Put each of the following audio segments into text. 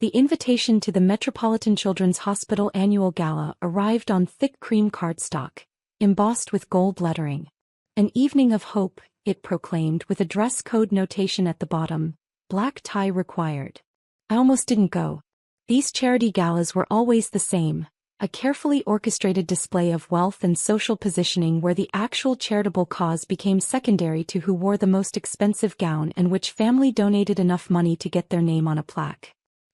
The invitation to the Metropolitan Children's Hospital annual gala arrived on thick cream cardstock, embossed with gold lettering. An evening of hope, it proclaimed with a dress code notation at the bottom, black tie required. I almost didn't go. These charity galas were always the same, a carefully orchestrated display of wealth and social positioning where the actual charitable cause became secondary to who wore the most expensive gown and which family donated enough money to get their name on a plaque.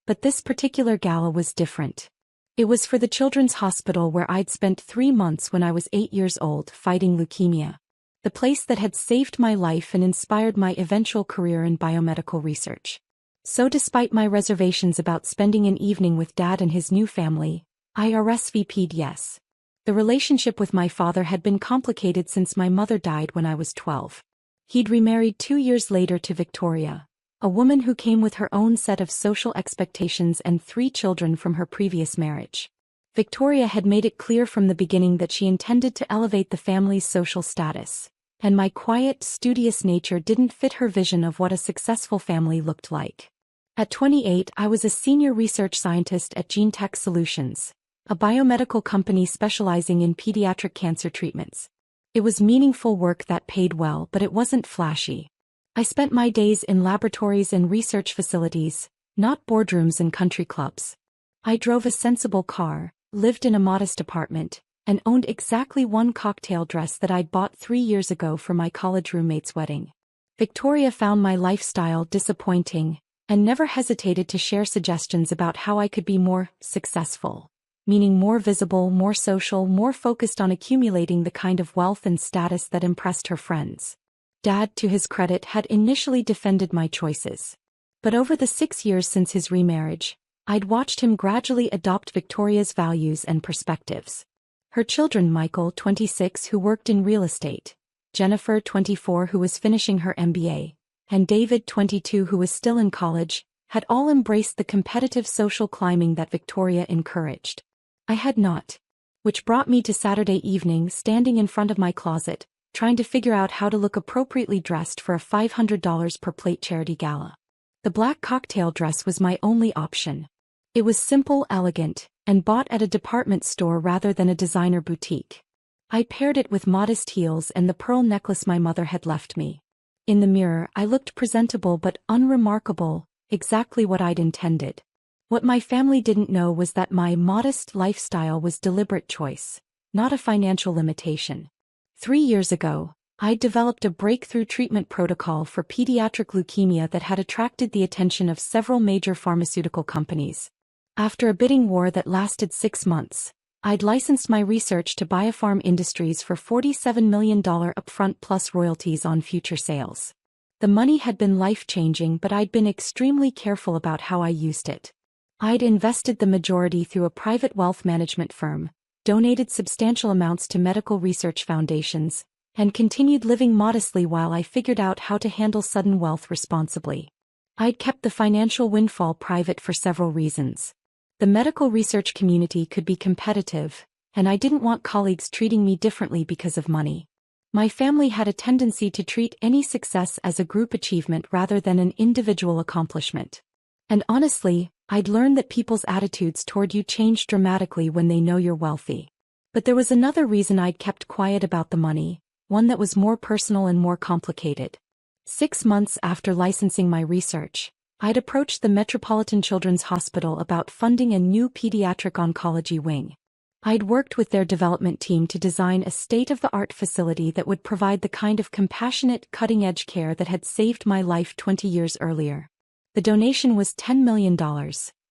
But this particular gala was different. It was for the Children's Hospital where I'd spent 3 months when I was 8 years old fighting leukemia. The place that had saved my life and inspired my eventual career in biomedical research. So despite my reservations about spending an evening with Dad and his new family, I RSVP'd yes. The relationship with my father had been complicated since my mother died when I was 12. He'd remarried 2 years later to Victoria, a woman who came with her own set of social expectations and 3 children from her previous marriage. Victoria had made it clear from the beginning that she intended to elevate the family's social status, and my quiet, studious nature didn't fit her vision of what a successful family looked like. At 28, I was a senior research scientist at GeneTech Solutions, a biomedical company specializing in pediatric cancer treatments. It was meaningful work that paid well, but it wasn't flashy. I spent my days in laboratories and research facilities, not boardrooms and country clubs. I drove a sensible car, lived in a modest apartment, and owned exactly one cocktail dress that I'd bought 3 years ago for my college roommate's wedding. Victoria found my lifestyle disappointing, and never hesitated to share suggestions about how I could be more successful, meaning more visible, more social, more focused on accumulating the kind of wealth and status that impressed her friends. Dad, to his credit, had initially defended my choices. But over the 6 years since his remarriage, I'd watched him gradually adopt Victoria's values and perspectives. Her children, Michael, 26, who worked in real estate, Jennifer, 24, who was finishing her MBA, and David, 22, who was still in college, had all embraced the competitive social climbing that Victoria encouraged. I had not. Which brought me to Saturday evening standing in front of my closet, trying to figure out how to look appropriately dressed for a $500 per plate charity gala. The black cocktail dress was my only option. It was simple, elegant, and bought at a department store rather than a designer boutique. I paired it with modest heels and the pearl necklace my mother had left me. In the mirror, I looked presentable but unremarkable, exactly what I'd intended. What my family didn't know was that my modest lifestyle was deliberate choice, not a financial limitation. 3 years ago, I developed a breakthrough treatment protocol for pediatric leukemia that had attracted the attention of several major pharmaceutical companies. After a bidding war that lasted 6 months, I'd licensed my research to Biopharm Industries for $47 million upfront plus royalties on future sales. The money had been life-changing, but I'd been extremely careful about how I used it. I'd invested the majority through a private wealth management firm, donated substantial amounts to medical research foundations, and continued living modestly while I figured out how to handle sudden wealth responsibly. I'd kept the financial windfall private for several reasons. The medical research community could be competitive, and I didn't want colleagues treating me differently because of money. My family had a tendency to treat any success as a group achievement rather than an individual accomplishment. And honestly, I'd learned that people's attitudes toward you change dramatically when they know you're wealthy. But there was another reason I'd kept quiet about the money, one that was more personal and more complicated. 6 months after licensing my research, I'd approached the Metropolitan Children's Hospital about funding a new pediatric oncology wing. I'd worked with their development team to design a state-of-the-art facility that would provide the kind of compassionate, cutting-edge care that had saved my life 20 years earlier. The donation was $10 million,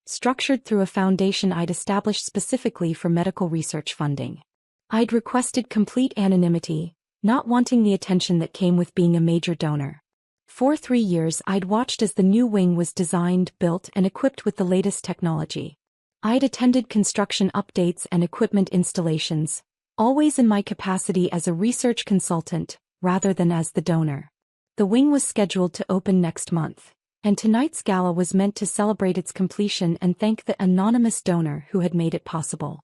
structured through a foundation I'd established specifically for medical research funding. I'd requested complete anonymity, not wanting the attention that came with being a major donor. For 3 years I'd watched as the new wing was designed, built, and equipped with the latest technology. I'd attended construction updates and equipment installations, always in my capacity as a research consultant, rather than as the donor. The wing was scheduled to open next month, and tonight's gala was meant to celebrate its completion and thank the anonymous donor who had made it possible.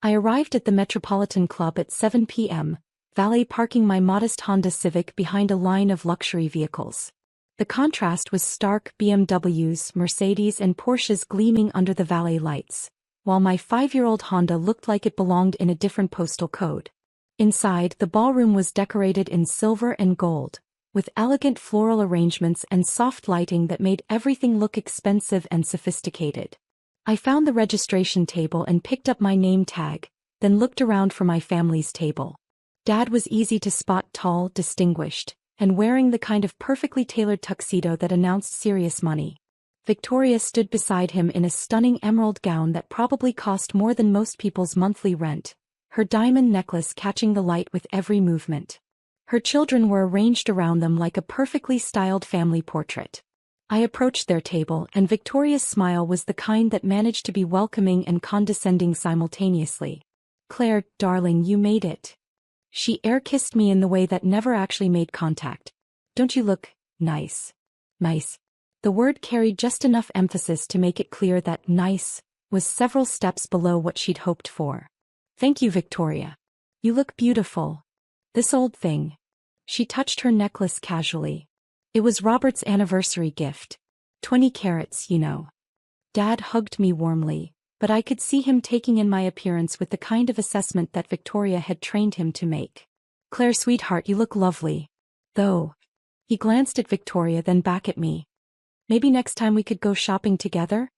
I arrived at the Metropolitan Club at 7 p.m., valet parking my modest Honda Civic behind a line of luxury vehicles. The contrast was stark: BMWs, Mercedes and Porsches gleaming under the valet lights, while my 5-year-old Honda looked like it belonged in a different postal code. Inside, the ballroom was decorated in silver and gold, with elegant floral arrangements and soft lighting that made everything look expensive and sophisticated. I found the registration table and picked up my name tag, then looked around for my family's table. Dad was easy to spot: tall, distinguished, and wearing the kind of perfectly tailored tuxedo that announced serious money. Victoria stood beside him in a stunning emerald gown that probably cost more than most people's monthly rent, her diamond necklace catching the light with every movement. Her children were arranged around them like a perfectly styled family portrait. I approached their table, and Victoria's smile was the kind that managed to be welcoming and condescending simultaneously. "Claire, darling, you made it." She air-kissed me in the way that never actually made contact. "Don't you look nice?" Nice. The word carried just enough emphasis to make it clear that nice was several steps below what she'd hoped for. "Thank you, Victoria. You look beautiful." "This old thing." She touched her necklace casually. "It was Robert's anniversary gift. 20 carats, you know." Dad hugged me warmly, but I could see him taking in my appearance with the kind of assessment that Victoria had trained him to make. "Claire, sweetheart, you look lovely. Though." He glanced at Victoria, then back at me. "Maybe next time we could go shopping together?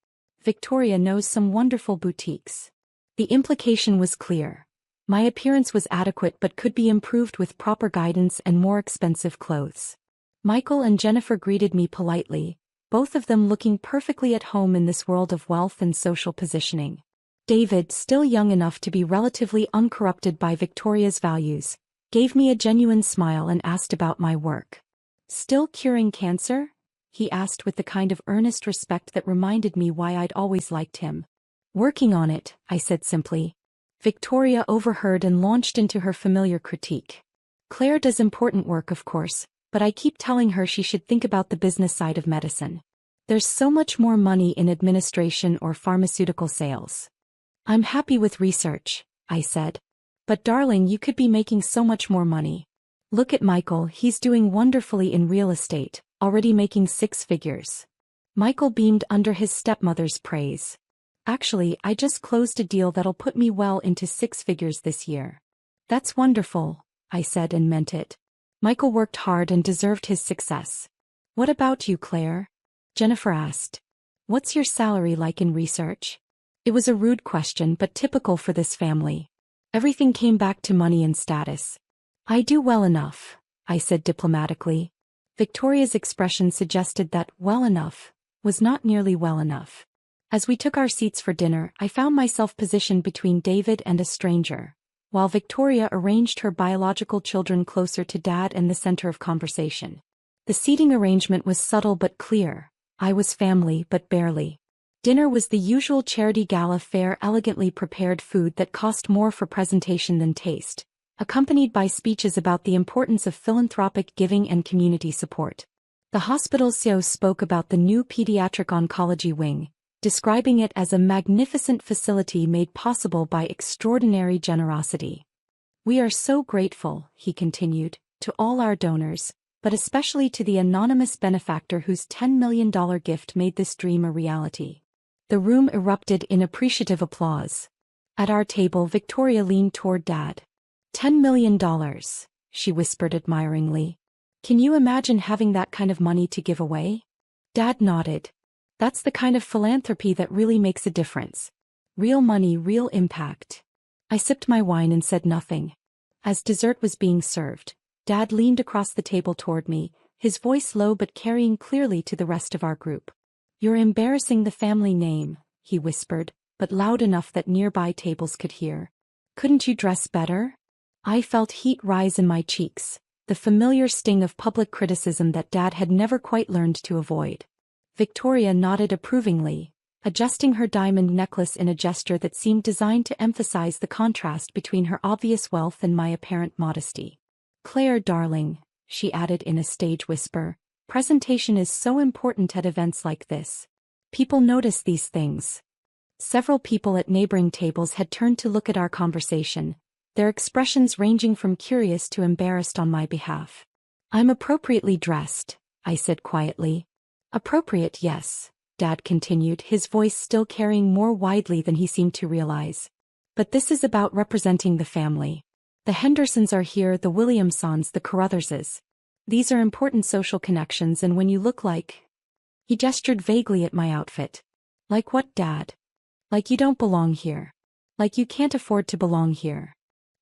Victoria knows some wonderful boutiques." The implication was clear. My appearance was adequate but could be improved with proper guidance and more expensive clothes. Michael and Jennifer greeted me politely, both of them looking perfectly at home in this world of wealth and social positioning. David, still young enough to be relatively uncorrupted by Victoria's values, gave me a genuine smile and asked about my work. "Still curing cancer?" he asked with the kind of earnest respect that reminded me why I'd always liked him. "Working on it," I said simply. Victoria overheard and launched into her familiar critique. "Claire does important work, of course, but I keep telling her she should think about the business side of medicine. There's so much more money in administration or pharmaceutical sales." "I'm happy with research," I said. "But darling, you could be making so much more money. Look at Michael, he's doing wonderfully in real estate, already making 6 figures. Michael beamed under his stepmother's praise. "Actually, I just closed a deal that'll put me well into 6 figures this year." "That's wonderful," I said and meant it. Michael worked hard and deserved his success. "What about you, Claire?" Jennifer asked. "What's your salary like in research?" It was a rude question but typical for this family. Everything came back to money and status. "I do well enough," I said diplomatically. Victoria's expression suggested that well enough was not nearly well enough. As we took our seats for dinner, I found myself positioned between David and a stranger, while Victoria arranged her biological children closer to Dad and the center of conversation. The seating arrangement was subtle but clear. I was family, but barely. Dinner was the usual charity gala fare, elegantly prepared food that cost more for presentation than taste, accompanied by speeches about the importance of philanthropic giving and community support. The hospital's CEO spoke about the new pediatric oncology wing, describing it as a magnificent facility made possible by extraordinary generosity. "We are so grateful," he continued, "to all our donors, but especially to the anonymous benefactor whose $10 million gift made this dream a reality." The room erupted in appreciative applause. At our table, Victoria leaned toward Dad. $10 million, she whispered admiringly. "Can you imagine having that kind of money to give away?" Dad nodded. "That's the kind of philanthropy that really makes a difference. Real money, real impact." I sipped my wine and said nothing. As dessert was being served, Dad leaned across the table toward me, his voice low but carrying clearly to the rest of our group. "You're embarrassing the family name," he whispered, but loud enough that nearby tables could hear. "Couldn't you dress better?" I felt heat rise in my cheeks, the familiar sting of public criticism that Dad had never quite learned to avoid. Victoria nodded approvingly, adjusting her diamond necklace in a gesture that seemed designed to emphasize the contrast between her obvious wealth and my apparent modesty. "Claire, darling," she added in a stage whisper, "presentation is so important at events like this. People notice these things." Several people at neighboring tables had turned to look at our conversation, their expressions ranging from curious to embarrassed on my behalf. "I'm appropriately dressed," I said quietly. Appropriate, yes, Dad continued, his voice still carrying more widely than he seemed to realize. But this is about representing the family. The Hendersons are here, the Williamsons, the Carrutherses. These are important social connections, and when you look like... He gestured vaguely at my outfit. Like what, Dad? Like you don't belong here. Like you can't afford to belong here.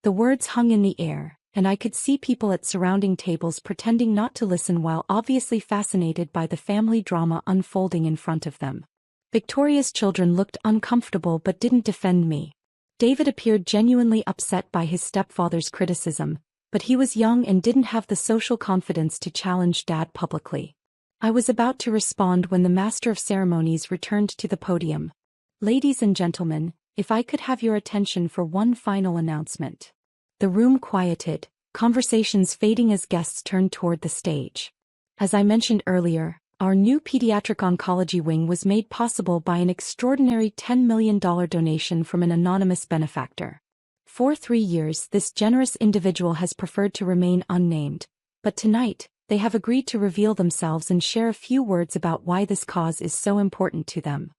The words hung in the air, and I could see people at surrounding tables pretending not to listen while obviously fascinated by the family drama unfolding in front of them. Victoria's children looked uncomfortable but didn't defend me. David appeared genuinely upset by his stepfather's criticism, but he was young and didn't have the social confidence to challenge Dad publicly. I was about to respond when the Master of Ceremonies returned to the podium. Ladies and gentlemen, if I could have your attention for one final announcement. The room quieted, conversations fading as guests turned toward the stage. As I mentioned earlier, our new pediatric oncology wing was made possible by an extraordinary $10 million donation from an anonymous benefactor. For 3 years, this generous individual has preferred to remain unnamed, but tonight, they have agreed to reveal themselves and share a few words about why this cause is so important to them.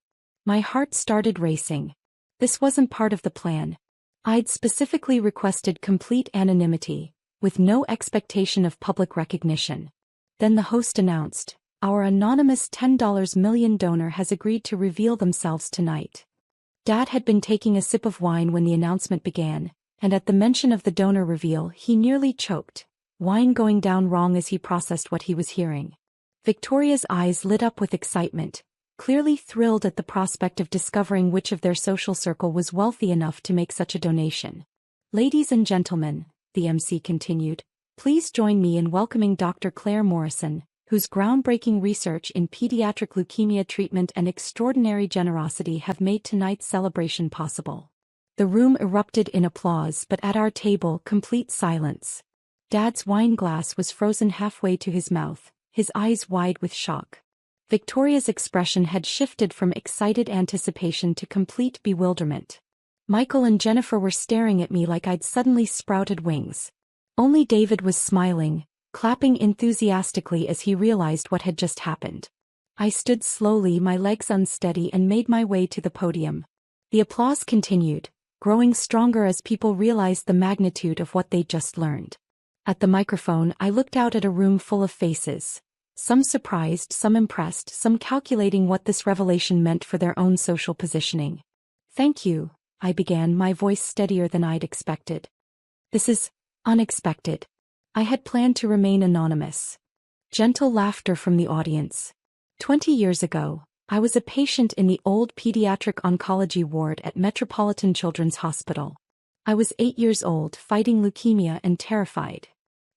My heart started racing. This wasn't part of the plan. I'd specifically requested complete anonymity, with no expectation of public recognition. Then the host announced, "Our anonymous $10 million donor has agreed to reveal themselves tonight." Dad had been taking a sip of wine when the announcement began, and at the mention of the donor reveal he nearly choked, wine going down wrong as he processed what he was hearing. Victoria's eyes lit up with excitement, clearly thrilled at the prospect of discovering which of their social circle was wealthy enough to make such a donation. "Ladies and gentlemen," the MC continued, "please join me in welcoming Dr. Claire Morrison, whose groundbreaking research in pediatric leukemia treatment and extraordinary generosity have made tonight's celebration possible." The room erupted in applause, but at our table, complete silence. Dad's wine glass was frozen halfway to his mouth, his eyes wide with shock. Victoria's expression had shifted from excited anticipation to complete bewilderment. Michael and Jennifer were staring at me like I'd suddenly sprouted wings. Only David was smiling, clapping enthusiastically as he realized what had just happened. I stood slowly, my legs unsteady, and made my way to the podium. The applause continued, growing stronger as people realized the magnitude of what they'd just learned. At the microphone, I looked out at a room full of faces. Some surprised, some impressed, some calculating what this revelation meant for their own social positioning. "Thank you," I began, my voice steadier than I'd expected. "This is unexpected. I had planned to remain anonymous." Gentle laughter from the audience. 20 years ago, I was a patient in the old pediatric oncology ward at Metropolitan Children's Hospital. I was 8 years old, fighting leukemia and terrified.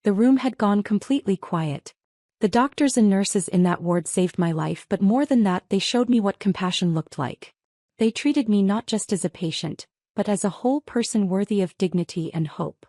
The room had gone completely quiet. The doctors and nurses in that ward saved my life, but more than that, they showed me what compassion looked like. They treated me not just as a patient, but as a whole person worthy of dignity and hope.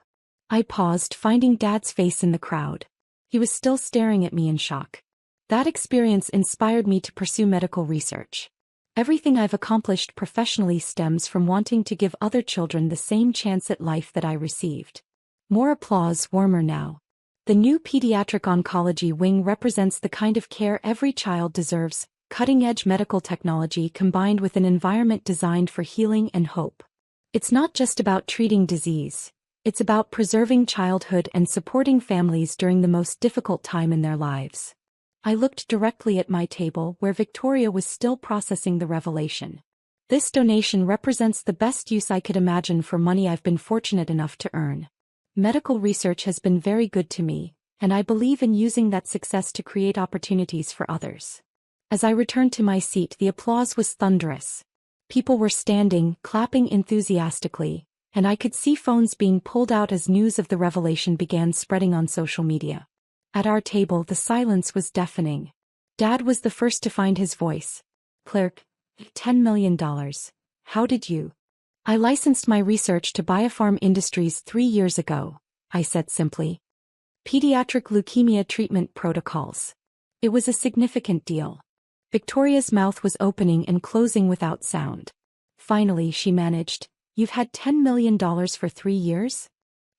I paused, finding Dad's face in the crowd. He was still staring at me in shock. That experience inspired me to pursue medical research. Everything I've accomplished professionally stems from wanting to give other children the same chance at life that I received. More applause, warmer now. The new pediatric oncology wing represents the kind of care every child deserves, cutting-edge medical technology combined with an environment designed for healing and hope. It's not just about treating disease. It's about preserving childhood and supporting families during the most difficult time in their lives. I looked directly at my table where Victoria was still processing the revelation. This donation represents the best use I could imagine for money I've been fortunate enough to earn. Medical research has been very good to me, and I believe in using that success to create opportunities for others. As I returned to my seat, the applause was thunderous. People were standing, clapping enthusiastically, and I could see phones being pulled out as news of the revelation began spreading on social media. At our table, the silence was deafening. Dad was the first to find his voice. "Claire, $10 million. How did you?" "I licensed my research to Biopharm Industries 3 years ago," I said simply. "Pediatric leukemia treatment protocols." It was a significant deal. Victoria's mouth was opening and closing without sound. Finally, she managed, "You've had $10 million for 3 years?"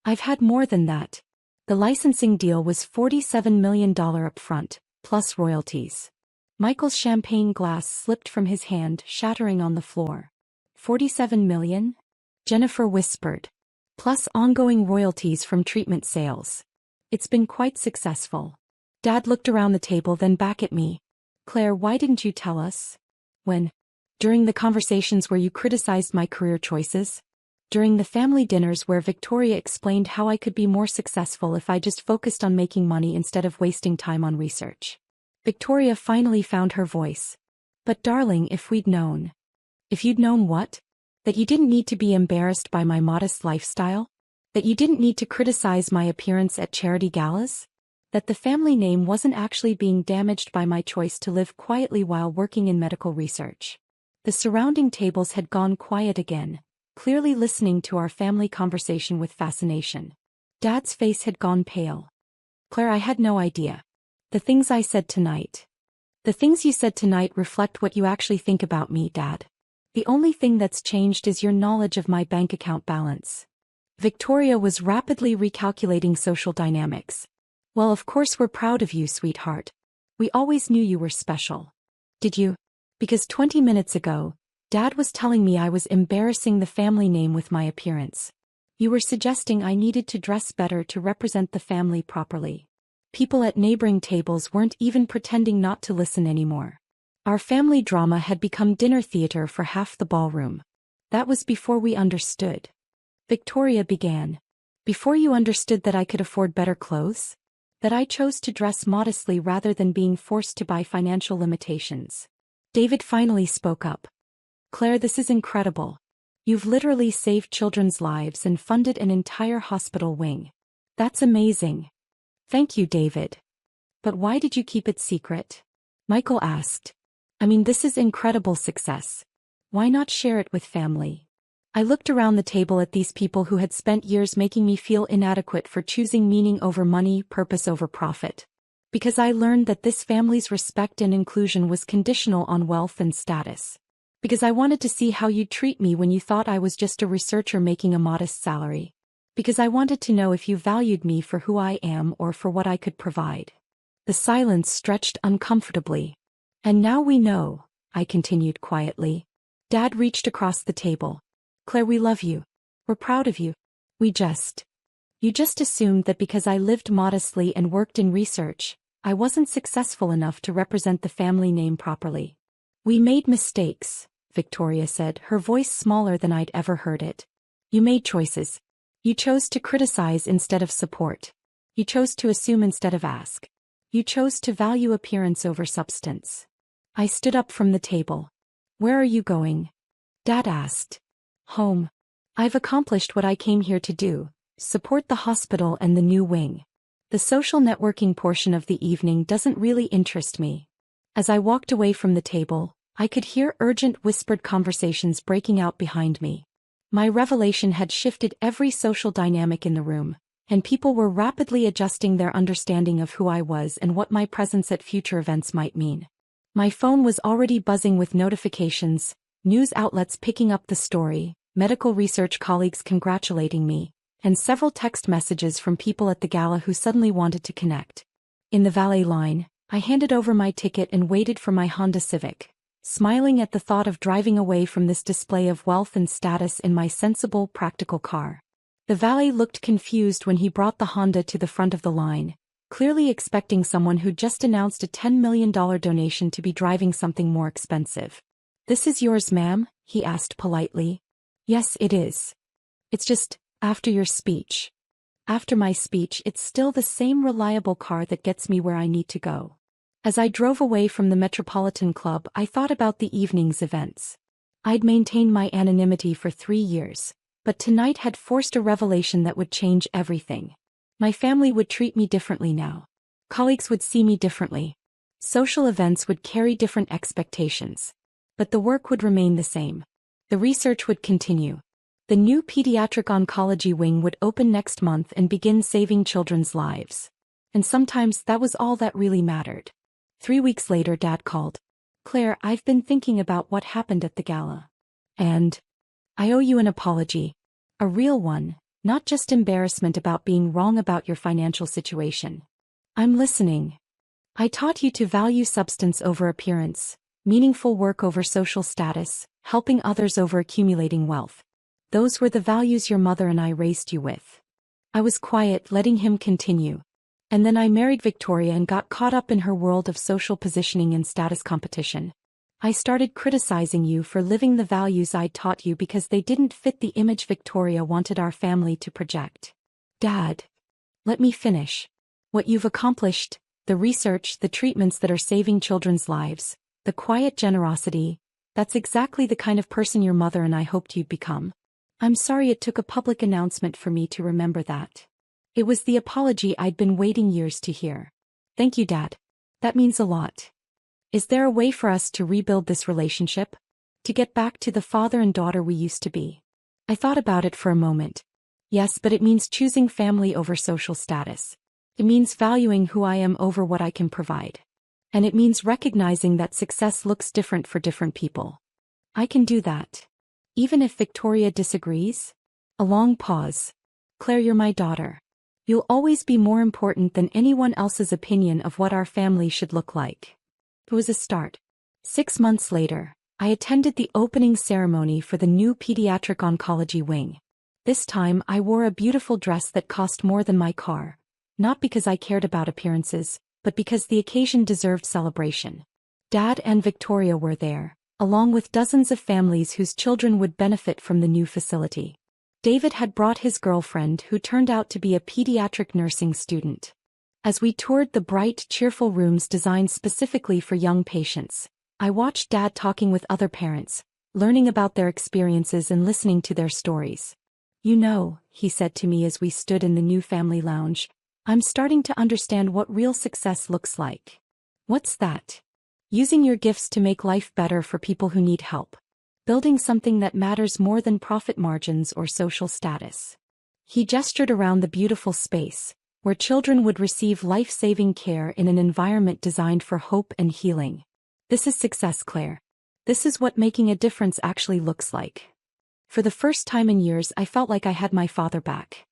"I've had more than that. The licensing deal was $47 million upfront, plus royalties. Michael's champagne glass slipped from his hand, shattering on the floor. 47 million? Jennifer whispered. Plus ongoing royalties from treatment sales. It's been quite successful. Dad looked around the table, then back at me. Claire, why didn't you tell us? When? During the conversations where you criticized my career choices? During the family dinners where Victoria explained how I could be more successful if I just focused on making money instead of wasting time on research. Victoria finally found her voice. But darling, if we'd known. If you'd known what? That you didn't need to be embarrassed by my modest lifestyle? That you didn't need to criticize my appearance at charity galas? That the family name wasn't actually being damaged by my choice to live quietly while working in medical research. The surrounding tables had gone quiet again, clearly listening to our family conversation with fascination. Dad's face had gone pale. Claire, I had no idea. The things I said tonight. The things you said tonight reflect what you actually think about me, Dad. The only thing that's changed is your knowledge of my bank account balance. Victoria was rapidly recalculating social dynamics. Well, of course we're proud of you, sweetheart. We always knew you were special. Did you? Because 20 minutes ago, Dad was telling me I was embarrassing the family name with my appearance. You were suggesting I needed to dress better to represent the family properly. People at neighboring tables weren't even pretending not to listen anymore. Our family drama had become dinner theater for half the ballroom. That was before we understood. Victoria began. Before you understood that I could afford better clothes? That I chose to dress modestly rather than being forced to by financial limitations. David finally spoke up. Claire, this is incredible. You've literally saved children's lives and funded an entire hospital wing. That's amazing. Thank you, David. But why did you keep it secret? Michael asked. I mean, this is incredible success. Why not share it with family? I looked around the table at these people who had spent years making me feel inadequate for choosing meaning over money, purpose over profit. Because I learned that this family's respect and inclusion was conditional on wealth and status. Because I wanted to see how you'd treat me when you thought I was just a researcher making a modest salary. Because I wanted to know if you valued me for who I am or for what I could provide. The silence stretched uncomfortably. And now we know, I continued quietly. Dad reached across the table. Claire, we love you. We're proud of you. You just assumed that because I lived modestly and worked in research, I wasn't successful enough to represent the family name properly. We made mistakes, Victoria said, her voice smaller than I'd ever heard it. You made choices. You chose to criticize instead of support. You chose to assume instead of ask. You chose to value appearance over substance. I stood up from the table. Where are you going? Dad asked. Home. I've accomplished what I came here to do, support the hospital and the new wing. The social networking portion of the evening doesn't really interest me. As I walked away from the table, I could hear urgent whispered conversations breaking out behind me. My revelation had shifted every social dynamic in the room, and people were rapidly adjusting their understanding of who I was and what my presence at future events might mean. My phone was already buzzing with notifications, news outlets picking up the story, medical research colleagues congratulating me, and several text messages from people at the gala who suddenly wanted to connect. In the valet line, I handed over my ticket and waited for my Honda Civic, smiling at the thought of driving away from this display of wealth and status in my sensible, practical car. The valet looked confused when he brought the Honda to the front of the line, clearly expecting someone who'd just announced a $10 million donation to be driving something more expensive. This is yours, ma'am? He asked politely. Yes, it is. It's just, after your speech. After my speech, it's still the same reliable car that gets me where I need to go. As I drove away from the Metropolitan Club, I thought about the evening's events. I'd maintained my anonymity for 3 years, but tonight had forced a revelation that would change everything. My family would treat me differently now. Colleagues would see me differently. Social events would carry different expectations. But the work would remain the same. The research would continue. The new pediatric oncology wing would open next month and begin saving children's lives. And sometimes that was all that really mattered. 3 weeks later, Dad called. Claire, I've been thinking about what happened at the gala. And I owe you an apology. A real one, not just embarrassment about being wrong about your financial situation. I'm listening. I taught you to value substance over appearance, meaningful work over social status, helping others over accumulating wealth. Those were the values your mother and I raised you with. I was quiet, letting him continue. And then I married Victoria and got caught up in her world of social positioning and status competition. I started criticizing you for living the values I'd taught you because they didn't fit the image Victoria wanted our family to project. Dad. Let me finish. What you've accomplished, the research, the treatments that are saving children's lives, the quiet generosity, that's exactly the kind of person your mother and I hoped you'd become. I'm sorry it took a public announcement for me to remember that. It was the apology I'd been waiting years to hear. Thank you, Dad. That means a lot. Is there a way for us to rebuild this relationship? To get back to the father and daughter we used to be? I thought about it for a moment. Yes, but it means choosing family over social status. It means valuing who I am over what I can provide. And it means recognizing that success looks different for different people. I can do that. Even if Victoria disagrees? A long pause. Claire, you're my daughter. You'll always be more important than anyone else's opinion of what our family should look like. It was a start. 6 months later, I attended the opening ceremony for the new pediatric oncology wing. This time I wore a beautiful dress that cost more than my car. Not because I cared about appearances, but because the occasion deserved celebration. Dad and Victoria were there, along with dozens of families whose children would benefit from the new facility. David had brought his girlfriend, who turned out to be a pediatric nursing student. As we toured the bright, cheerful rooms designed specifically for young patients, I watched Dad talking with other parents, learning about their experiences and listening to their stories. You know, he said to me as we stood in the new family lounge, I'm starting to understand what real success looks like. What's that? Using your gifts to make life better for people who need help. Building something that matters more than profit margins or social status. He gestured around the beautiful space, where children would receive life-saving care in an environment designed for hope and healing. This is success, Claire. This is what making a difference actually looks like. For the first time in years, I felt like I had my father back.